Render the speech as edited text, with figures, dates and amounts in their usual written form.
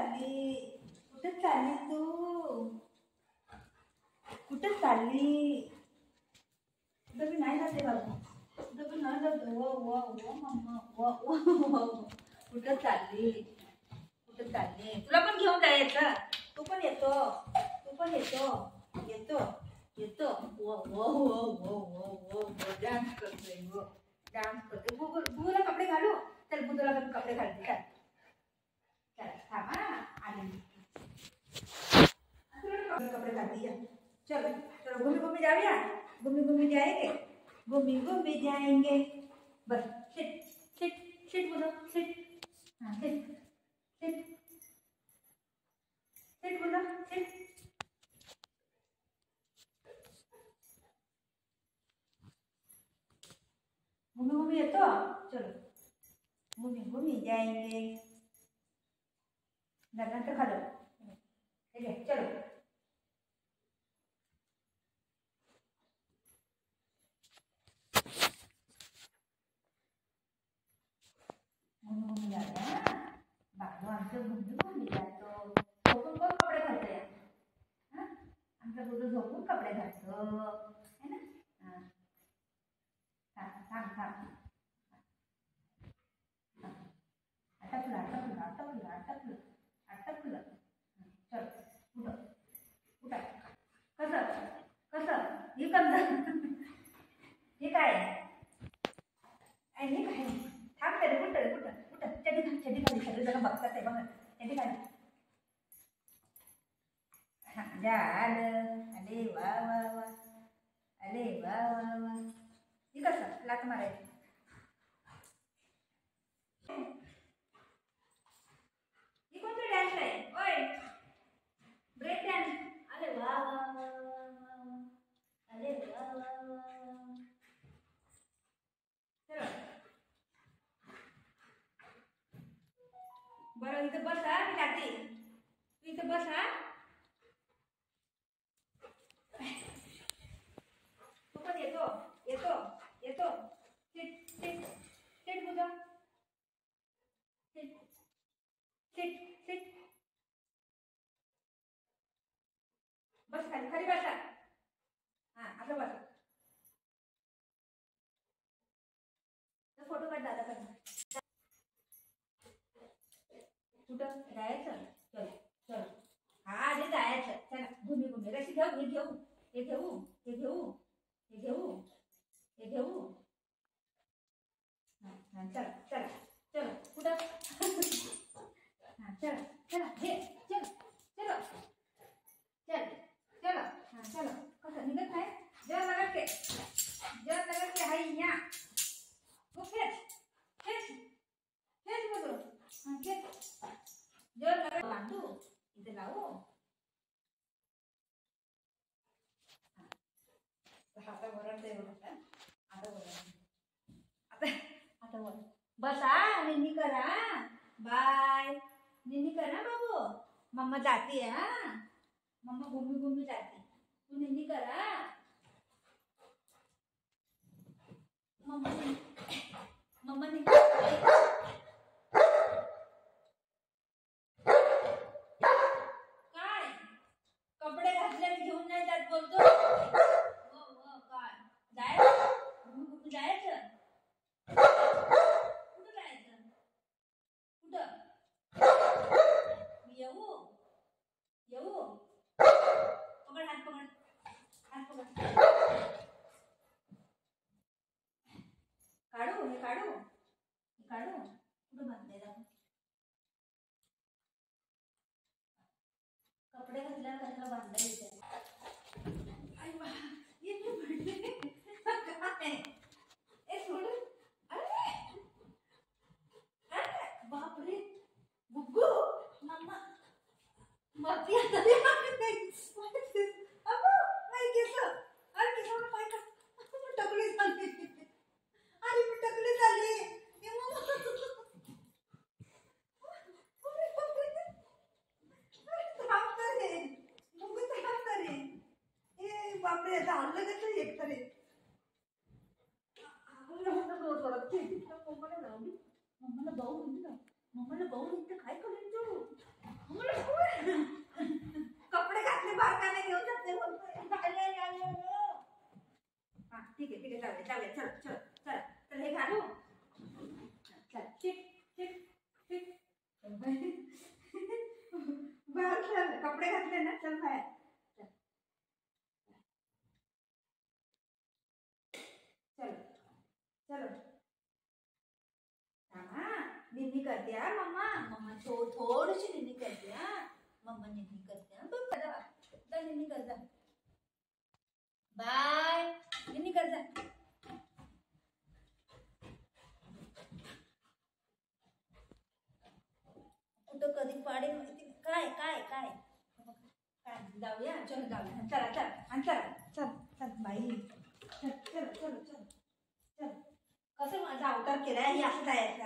चालली? कुठे चालली तू? कुठे चालली? कुठे बी नाही जाते बाबा, कुठे बी नाही जाते. वो वो वो मम्मा वो वो वो. कुठे चालली? कुठे चालली? तुला पण घेऊन जायचं. तू पण येतो, तू पण येतो, येतो येतो. वो वो वो वो वो वो वो. डान्स करतोय वो, डान्स करतोय. बुबूला कपडे घालू. चल बुबूला पण कपडे घालते. चल चल थांब हा आले. कपडे घालती है. चलो चलो घूमी घूमी जाऊया. घूमी घूमी जाएंगे, घूमी घूमी जाएंगे. बस सिट सिट सिट बोलो सिट. हाँ सिट सिट सिट बोलो सिट. घूमी घूमी येतो. चलो घूमी घूमी जाएंगे. नंतर खालो. ठीक है चलो. घूमी जाते हैं बाबू आमचे. घूमी घूमी जातो. झोपून कोण कपडे घालतोय? हाँ आमचा बुद्धू झोपून कपडे घालतो है ना. हाँ थांब थांब. अटकलं अटकलं अटकलं अटकलं अटकलं. चल उठं उठा. कसं कसं हे कसं हे काय हे काय. थांब तरी कुठं कुठं कुठं. चडी घाल चडी घाली. सगळे जण बघतात आहे बघा. चडी घाली. हां झालं. अरे वा वा वा. अरे वा वा वा. हे कसं लात मारायची. ही कोणतं डान्स आहे? ओय ब्रेक डान्स. अरे वा वा वा वा. अरे वा वा वा. चलो बरं इथं बस हा. मी जाते. तू इथं बस हा. तू पण येतो येतो येतो. सिट सिट सिट बुजा. Sit sit sit. बस खाली खाली बसा. हां असं बसा. फोटो काढ दादा पण. कुठं जायचं? चल चल. हा आधी जायचं. चला घुमी घुमी. रशी घेऊ हे घेऊ हे घेऊ हे घेऊ हे घेऊ हे घेऊ. हां चला चला चलो. कुठं हां चला चला हे चल चलो चल चलो. हां चलो. कसं निघत नाही. जर लगत के जर लगत के हाय या. वो खेच खेच खेच बघू. हां खेच. जर लगत बांधू इथे लावू. आता वरडते बघा. आता वरड. आता आता वरड. बसा निन्नी करा. बाय निन्नी करा बाबू. मम्मा जाती है. हाँ मम्मा घूमी घूमी जाती. तू निन्नी करा. Mamma mamma निन्नी. काय कपडे घातल्याने घेऊन नाही जात बोलतो. हो हो काय जायचं. घुमी घुमी जायचं. कुठं जायचं? कुठं येऊ येऊ. पकड हात पकड हात पकड. काढू हे काढू हे काढू. कुठं बांधलेला कपडे घातल्यावर कशाला बांधता येते. आई बा येते पडले. काय ए सोड. अरे अरे बापरे. गुग्गू मम्मा मरती आता. अबो नाही केस. अरे केसावर पाय का. टकली झाली. अरे मी टकली झाली. बापरे आता हल्लं कसं एक तरी. मम्माला लावली. मम्माला भाऊ म्हणते ना. मम्माला भाऊ म्हणते काय करेल तू. कपडे घातले बारकाने घेऊ शकते हा ठीक आहे जाऊया जाऊया चल चल चल चल हे घालू चल ठीक ठीक ठीक बाहेर चल कपडे घातले ना चल बाहेर चल चलो हाँ निन्नी करते हैं मम्मा मम्मा थोड़ी सी निन्नी करते हैं मम्मा निन्नी करते हैं बस निन्नी कर जा बाय निन्नी कर जा कुठं कधी पाडेल माहिती काय काय काय काय जाऊया चल जाऊया चला चल आणि चला चल चल बाई चल चल चल चल चल कसं माझा अवतार केलाय हे असं जायचं